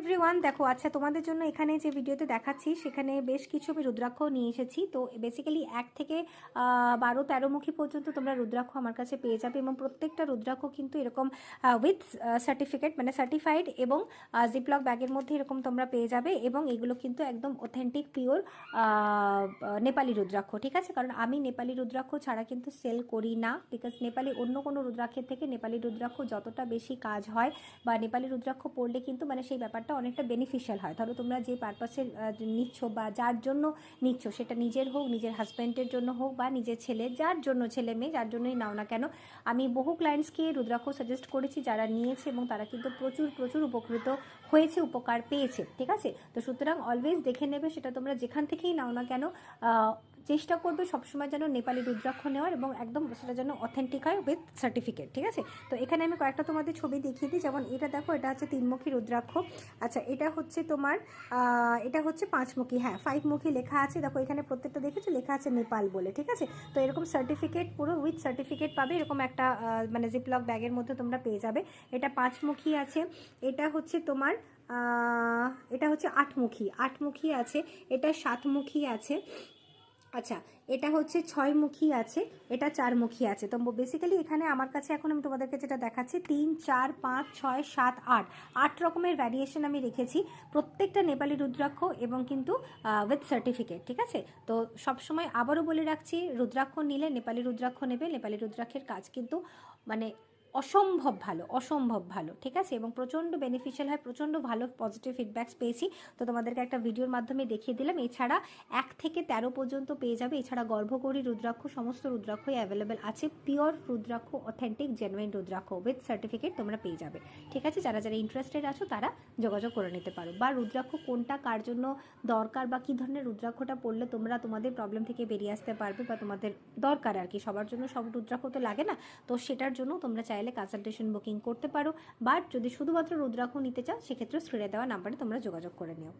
Everyone, দেখো আচ্ছা তোমাদের জন্য এখানে যে ভিডিওতে দেখাচ্ছি সেখানে বেশ কিছু আমি রুদ্রাক্ষ নিয়ে এসেছি। তো বেসিক্যালি 1 থেকে 12-13 মুখী পর্যন্ত তোমরা রুদ্রাক্ষ আমার কাছে পেয়ে যাবে, এবং প্রত্যেকটা রুদ্রাক্ষ কিন্তু এরকম উইথ সার্টিফিকেট মানে সার্টিফাইড, এবং জিপলক ব্যাগের মধ্যে এরকম তোমরা পেয়ে যাবে। এবং এগুলো কিন্তু একদম অথেন্টিক পিওর নেপালি রুদ্রাক্ষ, ঠিক আছে? কারণ আমি নেপালি রুদ্রাক্ষ ছাড়া কিন্তু সেল করি না, বিকজ নেপালি অন্য কোনো রুদ্রাক্ষের থেকে নেপালি রুদ্রাক্ষ যতটা বেশি কাজ হয় বা নেপালি রুদ্রাক্ষ পড়লে কিন্তু মানে সেই ব্যাপারটা অনেকটা বেনিফিশিয়াল হয়। ধরো তোমরা যে পারপাসে নিচ্ছ বা যার জন্য নিচ্ছ, সেটা নিজের হোক, নিজের হাজব্যান্ডের জন্য হোক, বা নিজের ছেলে, যার জন্য ছেলে মেয়ে যার জন্যই নাও না কেন, আমি বহু ক্লায়েন্টসকে রুদ্রাক্ষ সাজেস্ট করেছি যারা নিয়েছে, এবং তারা কিন্তু প্রচুর প্রচুর উপকৃত হয়েছে, উপকার পেয়েছে, ঠিক আছে? তো সুতরাং অলওয়েজ দেখে নেবে, সেটা তোমরা যেখান থেকেই নাও না কেন চেষ্টা করবে সবসময় যেন নেপালি রুদ্রাক্ষ নেওয়ার, এবং একদম সেটা যেন অথেন্টিক হয় উইথ সার্টিফিকেট, ঠিক আছে? তো এখানে আমি কয়েকটা তোমাদের ছবি দেখিয়ে দিই। যেমন এটা দেখো, এটা হচ্ছে 3মুখী রুদ্রাক্ষ। আচ্ছা, এটা হচ্ছে তোমার এটা হচ্ছে 5মুখী, হ্যাঁ 5মুখী লেখা আছে। দেখো এখানে প্রত্যেকটা দেখেছো লেখা আছে নেপাল বলে, ঠিক আছে? তো এরকম সার্টিফিকেট, পুরো উইথ সার্টিফিকেট পাবে, এরকম একটা মানে জিপলক ব্যাগের মধ্যে তোমরা পেয়ে যাবে। এটা 5মুখী আছে। এটা হচ্ছে তোমার এটা হচ্ছে 8মুখী আছে। এটা 7মুখী আছে। আচ্ছা, এটা হচ্ছে 6মুখী আছে। এটা 4মুখী আছে। তো বেসিক্যালি এখানে আমার কাছে এখন আমি তোমাদেরকে যেটা দেখাচ্ছি 3, 4, 5, 6, 7, 8 রকমের ভ্যারিয়েশন আমি রেখেছি, প্রত্যেকটা নেপালি রুদ্রাক্ষ, এবং কিন্তু উইথ সার্টিফিকেট, ঠিক আছে? তো সবসময় আবারও বলে রাখছি, রুদ্রাক্ষ নিলে নেপালি রুদ্রাক্ষ নেবে। নেপালি রুদ্রাক্ষের কাজ কিন্তু মানে অসম্ভব ভালো, অসম্ভব ভালো, ঠিক আছে? এবং প্রচণ্ড বেনিফিশিয়াল হয়, প্রচণ্ড ভালো পজিটিভ ফিডব্যাকস পেয়েছি। তো তোমাদেরকে একটা ভিডিওর মাধ্যমে দেখিয়ে দিলাম। এছাড়া 1 থেকে 13 পর্যন্ত পেয়ে যাবে। এছাড়া গর্ভকরী রুদ্রাক্ষ, সমস্ত রুদ্রাক্ষই অ্যাভেলেবেল আছে। Pure rudraksha, authentic genuine rudraksha with certificate তোমরা পেয়ে যাবে, ঠিক আছে? যারা যারা ইন্টারেস্টেড আছো তারা যোগাযোগ করে নিতে পারো। বা রুদ্রাক্ষ কোনটা কার জন্য দরকার, বা কী ধরনের রুদ্রাক্ষটা পড়লে তোমরা তোমাদের প্রবলেম থেকে বেরিয়ে আসতে পারবে, বা তোমাদের দরকার আর কি, সবার জন্য সব রুদ্রাক্ষ তো লাগে না, তো সেটার জন্য তোমরা চাইলে কনসালটেশন বুকিং করতে পারো। বা যদি শুধুমাত্র রুদ্রাক্ষ নিতে চাও, সেক্ষেত্রে স্ক্রিনে দেওয়া নাম্বারে তোমরা যোগাযোগ করে নিও।